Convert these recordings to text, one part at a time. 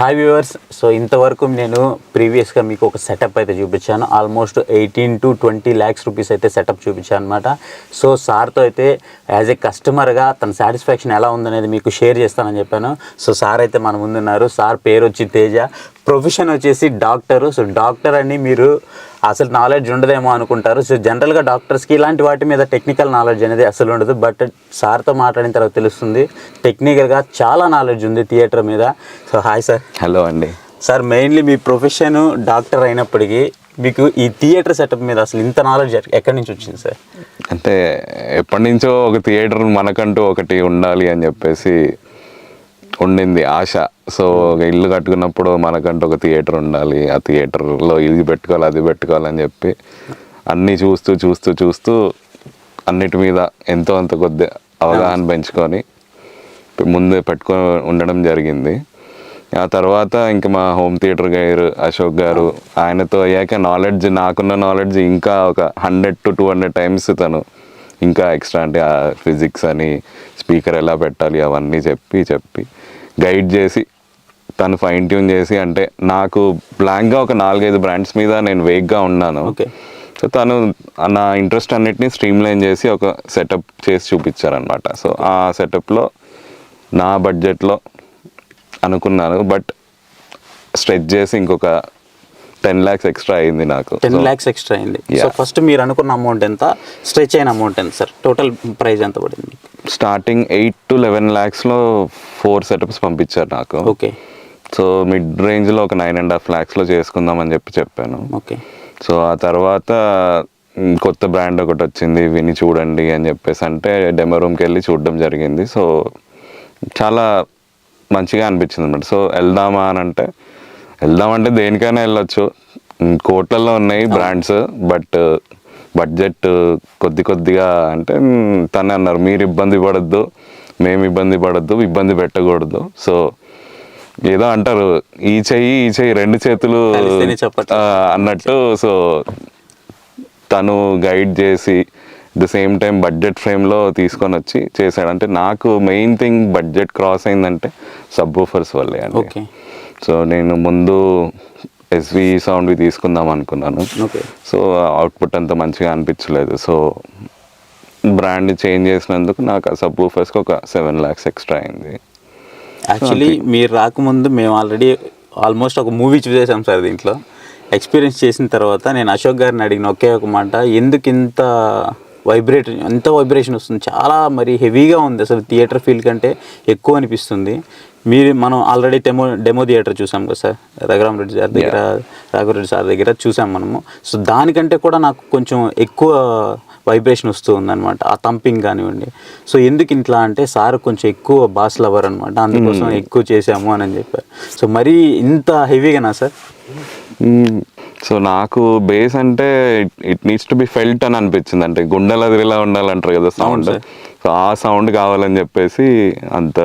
Hi viewers. So ఇంతవరకు నేను ప్రీవియస్గా మీకు ఒక సెటప్ అయితే చూపించాను. ఆల్మోస్ట్ 18 to 20 lakhs రూపీస్ అయితే సెటప్ చూపించాను అనమాట. సో సార్తో అయితే యాజ్ ఏ కస్టమర్గా తన సాటిస్ఫాక్షన్ ఎలా ఉందనేది మీకు షేర్ చేస్తానని చెప్పాను. సో సార్ అయితే మన ముందున్నారు. సార్ పేరు వచ్చి తేజ, ప్రొఫెషన్ వచ్చేసి డాక్టరు. సో డాక్టర్ అని మీరు అసలు నాలెడ్జ్ ఉండదేమో అనుకుంటారు. సో జనరల్గా డాక్టర్స్కి ఇలాంటి వాటి మీద టెక్నికల్ నాలెడ్జ్ అనేది అసలు ఉండదు. బట్ సార్తో మాట్లాడిన తర్వాత తెలుస్తుంది టెక్నికల్గా చాలా నాలెడ్జ్ ఉంది థియేటర్ మీద. So hi sir. హలో అండి. సార్ మెయిన్లీ మీ ప్రొఫెషన్ డాక్టర్ అయినప్పటికీ మీకు ఈ థియేటర్ సెటప్ మీద అసలు ఇంత నాలెడ్జ్ ఎక్కడి నుంచి వచ్చింది సార్? అంటే ఎప్పటి నుంచో ఒక థియేటర్ మనకంటూ ఒకటి ఉండాలి అని చెప్పేసి ఉండింది ఆశ. సో ఇల్లు కట్టుకున్నప్పుడు మనకంటూ ఒక థియేటర్ ఉండాలి, ఆ థియేటర్లో ఇది పెట్టుకోవాలి అది పెట్టుకోవాలని చెప్పి అన్నీ చూస్తూ అన్నిటి మీద ఎంతో అంత కొద్ది అవగాహన పెంచుకొని ముందే పెట్టుకొని ఉండడం జరిగింది. ఆ తర్వాత ఇంకా మా హోమ్ థియేటర్ గారు అశోక్ గారు, ఆయనతో అయ్యాక నాకున్న నాలెడ్జ్ ఇంకా ఒక 100 to 200 times తను ఇంకా ఎక్స్ట్రా, అంటే ఆ ఫిజిక్స్ అని స్పీకర్ ఎలా పెట్టాలి అవన్నీ చెప్పి గైడ్ చేసి తను ఫైన్ ట్యూన్ చేసి, అంటే నాకు బ్లాంక్గా ఒక 4-5 బ్రాండ్స్ మీద నేను వేగ్గా ఉన్నాను. సో తను నా ఇంట్రెస్ట్ అన్నిటినీ స్ట్రీమ్లైన్ చేసి ఒక సెటప్ చేసి చూపించారనమాట. సో ఆ సెటప్లో నా బడ్జెట్లో అనుకున్నాను, బట్ స్ట్రెచ్ చేసి ఇంకొక 10 lakhs ఎక్స్ట్రా అయింది నాకు. 10 lakhs ఎక్స్ట్రా అయింది. సో ఫస్ట్ మీరు అనుకున్న అమౌంట్ ఎంత, స్ట్రెచ్ అయిన అమౌంట్ ఎంత సార్? టోటల్ ప్రైస్ ఎంత పడింది? స్టార్టింగ్ 8 to 11 lakhsలో 4 setups పంపించారు నాకు. ఓకే. సో మిడ్ రేంజ్లో ఒక 9.5 lakhsలో చేసుకుందామని చెప్పాను. ఓకే. సో ఆ తర్వాత కొత్త బ్రాండ్ ఒకటి వచ్చింది, విని చూడండి అని చెప్పేసి అంటే డెమో రూమ్కి వెళ్ళి చూడడం జరిగింది. సో చాలా మంచిగా అనిపించింది అనమాట. సో వెళ్దామంటే దేనికైనా వెళ్ళొచ్చు, కోట్లలో ఉన్నాయి బ్రాండ్స్, బట్ బడ్జెట్ కొద్దిగా అంటే తనే అన్నారు మీరు ఇబ్బంది పడద్దు, మేము ఇబ్బంది పెట్టకూడదు. సో ఏదో అంటారు ఈ చెయ్యి 2 చేతులు అన్నట్టు. సో తను గైడ్ చేసి ద సేమ్ టైం బడ్జెట్ ఫ్రేమ్లో తీసుకొని వచ్చి చేశాడు. అంటే నాకు మెయిన్ థింగ్ బడ్జెట్ క్రాస్ అయిందంటే సబ్వూఫర్స్ వల్లే అండి. సో నేను ముందు ఎస్వి సౌండ్వి తీసుకుందాం అనుకున్నాను. సో అవుట్పుట్ అంత మంచిగా అనిపించలేదు. సో బ్రాండ్ చేంజ్ చేసినందుకు నాకు ఆ సబ్వూఫర్స్కి ఒక 7 lakhs ఎక్స్ట్రా అయింది. యాక్చువల్లీ మీరు రాకముందు మేము ఆల్మోస్ట్ ఒక మూవీ చూసేసాం సార్. దీంట్లో ఎక్స్పీరియన్స్ చేసిన తర్వాత నేను అశోక్ గారిని అడిగిన ఒకే ఒక మాట, ఎందుకు ఇంత వైబ్రేషన్ వస్తుంది, చాలా మరి హెవీగా ఉంది అసలు, థియేటర్ ఫీల్ కంటే ఎక్కువ అనిపిస్తుంది. మనం ఆల్రెడీ డెమో థియేటర్ చూసాం కదా సార్, రఘురామరెడ్డి సార్ దగ్గర, రాఘవరెడ్డి సార్ దగ్గర చూసాం మనము. సో దానికంటే కూడా నాకు కొంచెం ఎక్కువ వైబ్రేషన్ వస్తూ ఉందన్నమాట, ఆ థంపింగ్ కానివ్వండి. సో ఎందుకు ఇట్లా అంటే సార్ కొంచెం ఎక్కువ బాస్ లవర్ అనమాట, అందుకోసం ఎక్కువ చేసాము అని చెప్పారు. సో మరీ ఇంత హెవీగానా సార్? సో నాకు బేస్ అంటే it needs to be felt అని అనిపించింది, అంటే గుండెల అదిరిలా ఉండాలంటారు కదా సౌండ్. సో ఆ సౌండ్ కావాలని చెప్పేసి అంత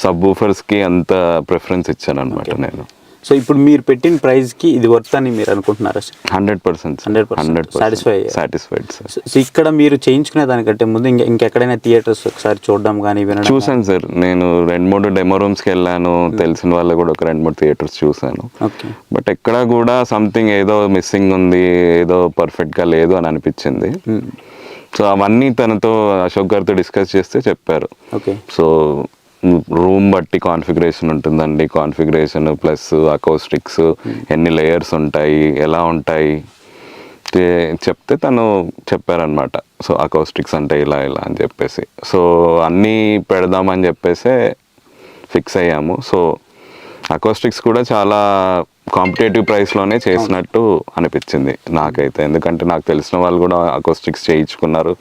సబ్వూఫర్స్కి అంత ప్రిఫరెన్స్ ఇచ్చాను అనమాట నేను. సో ఇప్పుడు మీరు పెట్టిన ప్రైస్కి ఇది వర్త్ అని మీరు అనుకుంటున్నారా సార్? 100% satisfied sir. సో ఇక్కడ మీరు చేయించుకునే దానికంటే ముందు ఇంకెక్కడైనా థియేటర్స్ ఒకసారి చూడడం కానీ చూసాను సార్. నేను 2-3 డెమో రూమ్స్కి వెళ్ళాను, తెలిసిన వాళ్ళు కూడా ఒక 2-3 థియేటర్స్ చూసాను. బట్ ఎక్కడ కూడా సంథింగ్ ఏదో మిస్సింగ్ ఉంది, ఏదో పర్ఫెక్ట్గా లేదు అని అనిపించింది. సో అవన్నీ తనతో అశోక్ గారితో డిస్కస్ చేస్తే చెప్పారు. సో రూమ్ బట్టి కాన్ఫిగరేషన్ ఉంటుందండి, కాన్ఫిగరేషన్ ప్లస్ అకౌస్టిక్స్ ఎన్ని లేయర్స్ ఉంటాయి, ఎలా ఉంటాయి చెప్తే తను చెప్పారనమాట. సో అకౌస్టిక్స్ అంటే ఇలా అని చెప్పేసి, సో అన్నీ పెడదామని చెప్పేసి ఫిక్స్ అయ్యాము. సో అకౌస్టిక్స్ కూడా చాలా కాంపిటేటివ్ ప్రైస్లోనే చేసినట్టు అనిపించింది నాకైతే, ఎందుకంటే నాకు తెలిసిన వాళ్ళు కూడా అకౌస్టిక్స్ చేయించుకున్నారు,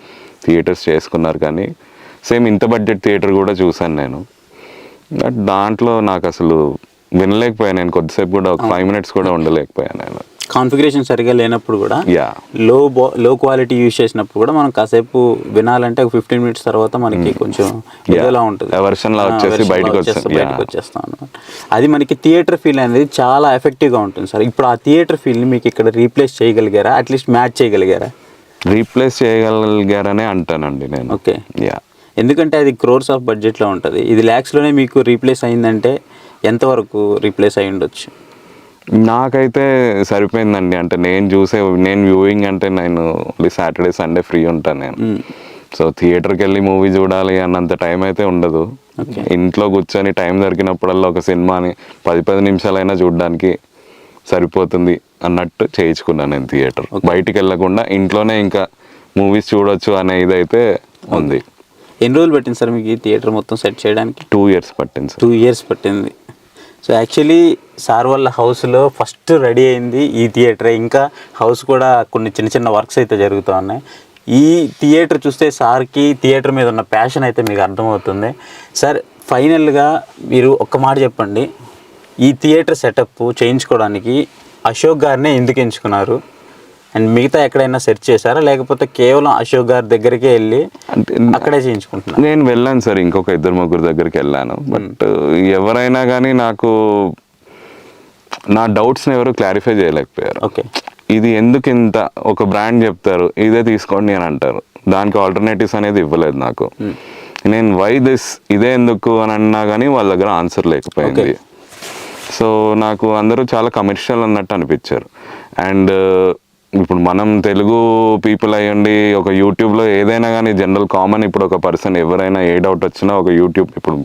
థియేటర్స్ చేసుకున్నారు. కానీ సేమ్ ఇంత బడ్జెట్ థియేటర్ కూడా చూసాను నేను, బట్ దాంట్లో నాకు అసలు వినలేకపోయాను. నేను కొద్దిసేపు కూడా ఒక 5 minutes కూడా ఉండలేకపోయాను. నేను కాన్ఫిగరేషన్ సరిగా లేనప్పుడు కూడా, లో క్వాలిటీ యూజ్ చేసినప్పుడు కూడా మనం కాసేపు వినాలంటే ఒక 15 minutes తర్వాత మనకి కొంచెం ఏదోలా ఉంటుంది, బయటకు వచ్చేస్తాం అనమాట. అది మనకి థియేటర్ ఫీల్ అనేది చాలా ఎఫెక్టివ్గా ఉంటుంది సార్. ఇప్పుడు ఆ థియేటర్ ఫీల్ని మీకు ఇక్కడ రీప్లేస్ చేయగలిగారా, అట్లీస్ట్ మ్యాచ్ చేయగలిగారా? రీప్లేస్ చేయగలిగారనే అంటానండి నేను. ఓకే. ఎందుకంటే అది క్రోర్స్ ఆఫ్ బడ్జెట్లో ఉంటుంది, ఇది ల్యాక్స్లోనే మీకు రీప్లేస్ అయిందంటే ఎంతవరకు రీప్లేస్ అయి ఉండొచ్చు? నాకైతే సరిపోయిందండి. అంటే నేను వ్యూయింగ్ అంటే నేను ఓన్లీ సాటర్డే సండే ఫ్రీ ఉంటాను నేను. సో థియేటర్కి వెళ్ళి మూవీ చూడాలి అన్నంత టైం అయితే ఉండదు. ఇంట్లో కూర్చొని టైం దొరికినప్పుడల్లా ఒక సినిమాని 10 నిమిషాలైనా చూడడానికి సరిపోతుంది అన్నట్టు చేయించుకున్నాను నేను థియేటర్. బయటికి వెళ్ళకుండా ఇంట్లోనే ఇంకా మూవీస్ చూడొచ్చు అనే ఇదైతే ఉంది. ఎన్ని రోజులు పట్టింది సార్ మీకు ఈ థియేటర్ మొత్తం సెట్ చేయడానికి? 2 years పట్టింది సార్. 2 years పట్టింది. సో యాక్చువల్లీ సార్ వాళ్ళ హౌస్లో ఫస్ట్ రెడీ అయింది ఈ థియేటరే. ఇంకా హౌస్ కూడా కొన్ని చిన్న చిన్న వర్క్స్ అయితే జరుగుతూ ఉన్నాయి. ఈ థియేటర్ చూస్తే సార్కి థియేటర్ మీద ఉన్న ప్యాషన్ అయితే మీకు అర్థమవుతుంది. సార్ ఫైనల్గా మీరు ఒక్క మాట చెప్పండి, ఈ థియేటర్ సెటప్ చేయించుకోవడానికి అశోక్ గారినే ఎందుకు ఎంచుకున్నారు? అండ్ మిగతా ఎక్కడైనా సెర్చ్ చేశారా, లేకపోతే కేవలం అశోక్ గారి దగ్గరికే వెళ్ళి అక్కడే చేయించుకుంటున్నారు? నేను వెళ్ళాను సార్, ఇంకొక 2-3 దగ్గరికి వెళ్ళాను. బట్ ఎవరైనా కానీ నాకు నా డౌట్స్ని ఎవరు క్లారిఫై చేయలేకపోయారు. ఓకే, ఇది ఎందుకు ఇంత ఒక బ్రాండ్ చెప్తారు ఇదే తీసుకోండి అని అంటారు, దానికి ఆల్టర్నేటివ్స్ అనేది ఇవ్వలేదు నాకు. నేను వై దిస్ ఇదే ఎందుకు అని అన్నా కానీ వాళ్ళ దగ్గర ఆన్సర్ లేకపోయింది. సో నాకు అందరూ చాలా కమర్షియల్ అన్నట్టు అనిపించారు. అండ్ ఇప్పుడు మనం తెలుగు పీపుల్ అయ్యండి ఒక యూట్యూబ్లో ఏదైనా కానీ జనరల్ కామన్, ఇప్పుడు ఒక పర్సన్ ఎవరైనా ఏ డౌట్ వచ్చినా ఒక యూట్యూబ్, ఇప్పుడు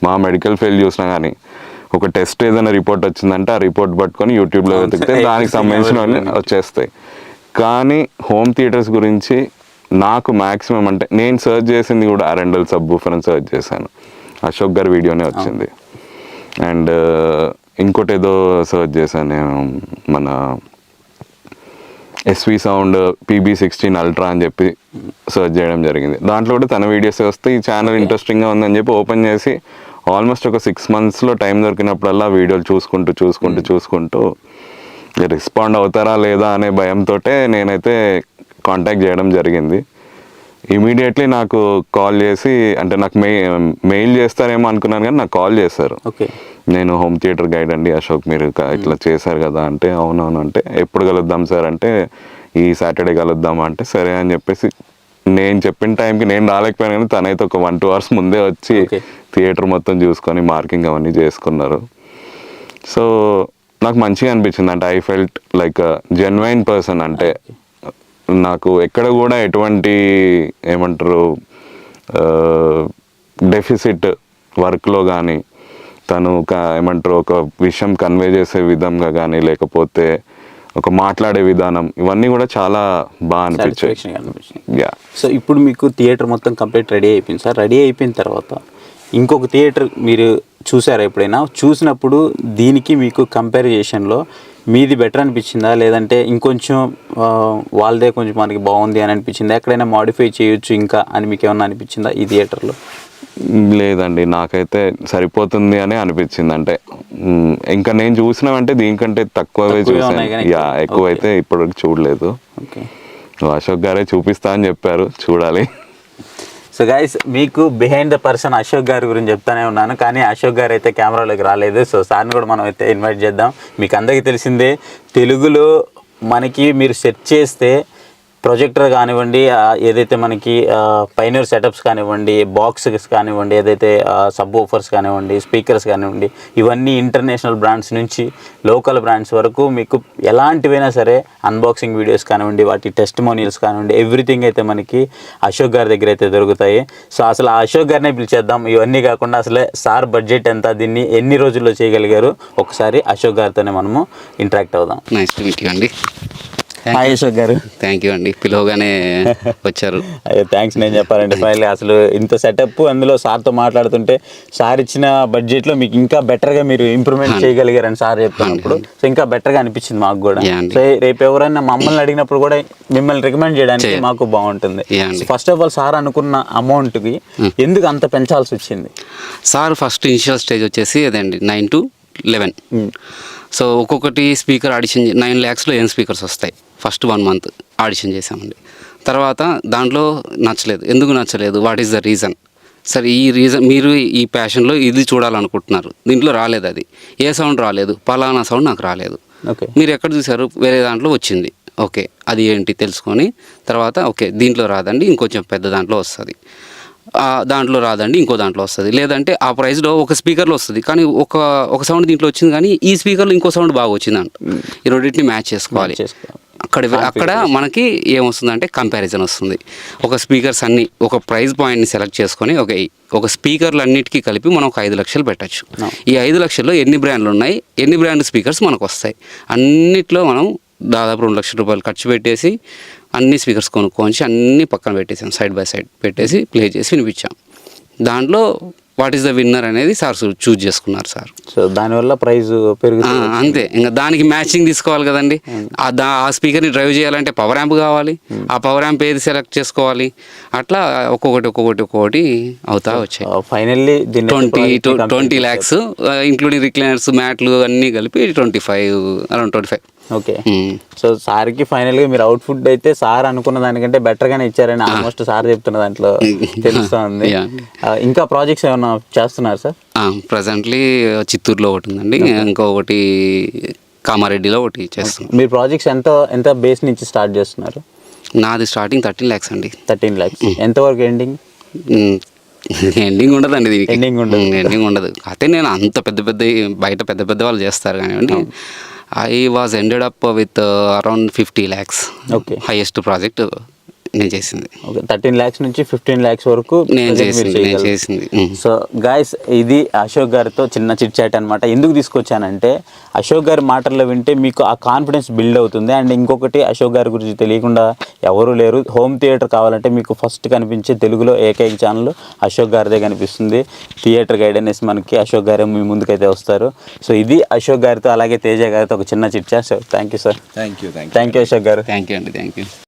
మా మెడికల్ ఫీల్డ్ చూసినా కానీ ఒక టెస్ట్ ఏదైనా రిపోర్ట్ వచ్చిందంటే ఆ రిపోర్ట్ పట్టుకొని యూట్యూబ్లో వెతికితే దానికి సంబంధించిన వచ్చేస్తాయి. కానీ హోమ్ థియేటర్స్ గురించి నాకు మ్యాక్సిమం అంటే నేను సర్చ్ చేసింది కూడా అరెండల్ సబ్బూఫర్ అని సర్చ్ చేశాను, అశోక్ గారి వీడియోనే వచ్చింది. అండ్ ఇంకోటి ఏదో సర్చ్ చేశాను నేను, మన ఎస్వి సౌండ్ PB16 అల్ట్రా అని చెప్పి సర్చ్ చేయడం జరిగింది. దాంట్లో కూడా తన వీడియోస్ వస్తే ఈ ఛానల్ ఇంట్రెస్టింగ్గా ఉందని చెప్పి ఓపెన్ చేసి ఆల్మోస్ట్ ఒక 6 monthsలో టైం దొరికినప్పుడల్లా వీడియోలు చూసుకుంటూ రెస్పాండ్ అవుతారా లేదా అనే భయంతో నేనైతే కాంటాక్ట్ చేయడం జరిగింది. ఇమీడియట్లీ నాకు కాల్ చేసి, అంటే నాకు మెయిల్ చేస్తారేమో అనుకున్నాను కానీ నాకు కాల్ చేశారు. నేను హోమ్ థియేటర్ గైడ్ అండి అశోక్, మీరు ఇట్లా చేశారు కదా అంటే అవునవును అంటే ఎప్పుడు కలుద్దాం సార్ అంటే ఈ సాటర్డే కలుద్దాం అంటే సరే అని చెప్పేసి నేను చెప్పిన టైంకి నేను రాలేకపోయాను కానీ తనైతే ఒక 1-2 hours ముందే వచ్చి థియేటర్ మొత్తం చూసుకొని మార్కింగ్ అవన్నీ చేసుకున్నారు. సో నాకు మంచిగా అనిపించింది. అంటే I felt like genuine person. అంటే నాకు ఎక్కడ కూడా ఎటువంటి ఏమంటారు డెఫిసిట్ వర్క్లో కానీ, తను ఏమంటారు ఒక విషయం కన్వే చేసే విధంగా కానీ, లేకపోతే ఒక మాట్లాడే విధానం, ఇవన్నీ కూడా చాలా బాగా అనిపించాయి. సో ఇప్పుడు మీకు థియేటర్ మొత్తం కంప్లీట్ రెడీ అయిపోయింది సార్. రెడీ అయిపోయిన తర్వాత ఇంకొక థియేటర్ మీరు చూసారా ఎప్పుడైనా? చూసినప్పుడు దీనికి మీకు కంపారిజేషన్లో మీది బెటర్ అనిపించిందా, లేదంటే ఇంకొంచెం వాళ్ళదే కొంచెం మనకి బాగుంది అని అనిపించిందా, ఎక్కడైనా మాడిఫై చేయొచ్చు ఇంకా అని మీకు ఏమన్నా అనిపించిందా ఈ థియేటర్లో? లేదండి, నాకైతే సరిపోతుంది అని అనిపించింది. అంటే ఇంకా నేను చూసినామంటే దీనికంటే తక్కువే చూసాను. ఎక్కువైతే ఇప్పటికి చూడలేదు. అశోక్ గారే చూపిస్తా అని చెప్పారు, చూడాలి. సో గైస్, మీకు బిహైండ్ ద పర్సన్ అశోక్ గారి గురించి చెప్తానే ఉన్నాను, కానీ అశోక్ గారు అయితే కెమెరాలోకి రాలేదు. సో సార్ని కూడా మనం అయితే ఇన్వైట్ చేద్దాం. మీకు అందరికీ తెలిసిందే, తెలుగులో మనకి మీరు సెర్చ్ చేస్తే ప్రొజెక్టర్ కానివ్వండి, ఏదైతే మనకి పైనర్ సెటప్స్ కానివ్వండి, బాక్సెస్ కానివ్వండి, ఏదైతే సబ్ ఊఫర్స్ కానివ్వండి, స్పీకర్స్ కానివ్వండి, ఇవన్నీ ఇంటర్నేషనల్ బ్రాండ్స్ నుంచి లోకల్ బ్రాండ్స్ వరకు మీకు ఎలాంటివైనా సరే అన్బాక్సింగ్ వీడియోస్ కానివ్వండి, వాటి టెస్టిమోనియల్స్ కానివ్వండి, ఎవ్రీథింగ్ అయితే మనకి అశోక్ గారి దగ్గర అయితే దొరుకుతాయి. సో అసలు ఆ అశోక్ గారినే పిలిచేద్దాం. ఇవన్నీ కాకుండా అసలే సార్ బడ్జెట్ ఎంత, దీన్ని ఎన్ని రోజుల్లో చేయగలిగారు, ఒకసారి అశోక్ గారితోనే మనము ఇంటరాక్ట్ అవుదాం. నైస్ టు మీట్ యూ అండి. హాయ్ అశోక్ గారు. థ్యాంక్ యూ అండి, పిలవగానే వచ్చారు. అయ్యో థ్యాంక్స్ నేను చెప్పాలండి. ఫైనల్గా అసలు ఇంత సెటప్, అందులో సార్తో మాట్లాడుతుంటే సార్ ఇచ్చిన బడ్జెట్లో మీకు ఇంకా బెటర్గా మీరు ఇంప్రూవ్మెంట్ చేయగలిగారని సార్ చెప్తున్నప్పుడు సో ఇంకా బెటర్గా అనిపించింది మాకు కూడా. సో రేపు ఎవరైనా మమ్మల్ని అడిగినప్పుడు కూడా మిమ్మల్ని రికమెండ్ చేయడానికి మాకు బాగుంటుంది. ఫస్ట్ ఆఫ్ ఆల్ సార్ అనుకున్న అమౌంట్కి ఎందుకు అంత పెంచాల్సి వచ్చింది? సార్ ఫస్ట్ ఇనిషియల్ స్టేజ్ వచ్చేసి అదండి 9 to 11. సో ఒక్కొక్కటి స్పీకర్ ఆడిషన్ 9 lakhsలో ఏం స్పీకర్స్ వస్తాయి. ఫస్ట్ 1 month ఆడిషన్ చేసామండి. తర్వాత దాంట్లో నచ్చలేదు. ఎందుకు నచ్చలేదు, వాట్ ఈస్ ద రీజన్? సరే ఈ రీజన్, మీరు ఈ ప్యాషన్లో ఇది చూడాలనుకుంటున్నారు, దీంట్లో రాలేదు, అది ఏ సౌండ్ రాలేదు, పలానా సౌండ్ నాకు రాలేదు, మీరు ఎక్కడ చూసారు, వేరే దాంట్లో వచ్చింది, ఓకే అది ఏంటి తెలుసుకొని తర్వాత ఓకే దీంట్లో రాదండి ఇంకొంచెం పెద్ద దాంట్లో వస్తుంది. దాంట్లో రాదండి, ఇంకో దాంట్లో వస్తుంది. లేదంటే ఆ ప్రైస్లో ఒక స్పీకర్లో వస్తుంది, కానీ ఒక సౌండ్ దీంట్లో వచ్చింది, కానీ ఈ స్పీకర్లో ఇంకో సౌండ్ బాగా వచ్చిందంట. ఈ రెండింటిని మ్యాచ్ చేసుకోవాలి. అక్కడ మనకి ఏమొస్తుందంటే కంపారిజన్ వస్తుంది. ఒక స్పీకర్స్ అన్ని ఒక ప్రైస్ పాయింట్ని సెలెక్ట్ చేసుకొని ఒక స్పీకర్లు అన్నిటికీ కలిపి మనం ఒక 5 లక్షలు పెట్టచ్చు. ఈ 5 లక్షల్లో ఎన్ని బ్రాండ్లు ఉన్నాయి, ఎన్ని బ్రాండ్ స్పీకర్స్ మనకు వస్తాయి, అన్నిట్లో మనం దాదాపు 2 లక్షల రూపాయలు ఖర్చు పెట్టేసి అన్ని స్పీకర్స్ కొనుక్కొని అన్ని పక్కన పెట్టేసాం, సైడ్ బై సైడ్ పెట్టేసి ప్లే చేసి వినిపించాం. దాంట్లో వాట్ ఈస్ ద విన్నర్ అనేది సార్ చూజ్ చేసుకున్నారు సార్. సో దానివల్ల ప్రైజ్ పెరుగుతుంది. అంతే, ఇంకా దానికి మ్యాచింగ్ తీసుకోవాలి కదండి. ఆ స్పీకర్ని డ్రైవ్ చేయాలంటే పవర్ యాంప్ కావాలి, ఆ పవర్ యాంప్ ఏది సెలెక్ట్ చేసుకోవాలి, అట్లా ఒక్కొక్కటి అవుతా వచ్చాయి. ఫైనల్లీ 20 lakhs ఇంక్లూడింగ్ రిక్లైనర్స్, మ్యాట్లు అన్నీ కలిపి 25. ఓకే. సో సార్కి ఫైనల్గా మీరు అవుట్పుట్ అయితే సార్ అనుకున్న దానికంటే బెటర్గానే ఇచ్చారని ఆల్మోస్ట్ సార్ చెప్తున్న దాంట్లో తెలుస్తుంది. ఇంకా ప్రాజెక్ట్స్ ఏమైనా చేస్తున్నారు సార్? ప్రజెంట్లీ చిత్తూరులో ఒకటి ఉందండి, ఇంకొకటి కామారెడ్డిలో ఒకటి చేస్తున్నాం. మీరు ప్రాజెక్ట్స్ ఎంత బేస్ నుంచి స్టార్ట్ చేస్తున్నారు? నాది స్టార్టింగ్ 13 lakhs అండి. 13 lakhs. ఎంతవరకు ఎండింగ్? ఎండింగ్ ఉండదండి దీనికి, ఎండింగ్ ఉండదు. అయితే నేను అంత బయట పెద్ద వాళ్ళు చేస్తారు కానివ్వండి. I was ended up with around 50 lakhs. Okay. Highest project నేను చేసింది. ఓకే, 13 lakhs నుంచి 15 lakhs వరకు నేను చేసింది. సో గైస్, ఇది అశోక్ గారితో చిన్న చిట్ చాట్ అనమాట. ఎందుకు తీసుకొచ్చానంటే అశోక్ గారి మాటల్లో వింటే మీకు ఆ కాన్ఫిడెన్స్ బిల్డ్ అవుతుంది. అండ్ ఇంకొకటి, అశోక్ గారి గురించి తెలియకుండా ఎవరు లేరు. హోమ్ థియేటర్ కావాలంటే మీకు ఫస్ట్ కనిపించే తెలుగులో ఏకైక ఛానల్ అశోక్ గారిదే కనిపిస్తుంది. థియేటర్ గైడెన్స్ మనకి అశోక్ గారే మీ ముందుకైతే వస్తారు. సో ఇది అశోక్ గారితో అలాగే తేజ గారితో ఒక చిన్న chit chat. So thank you sir. Thank you Ashok గారు. థ్యాంక్ యూ అండి.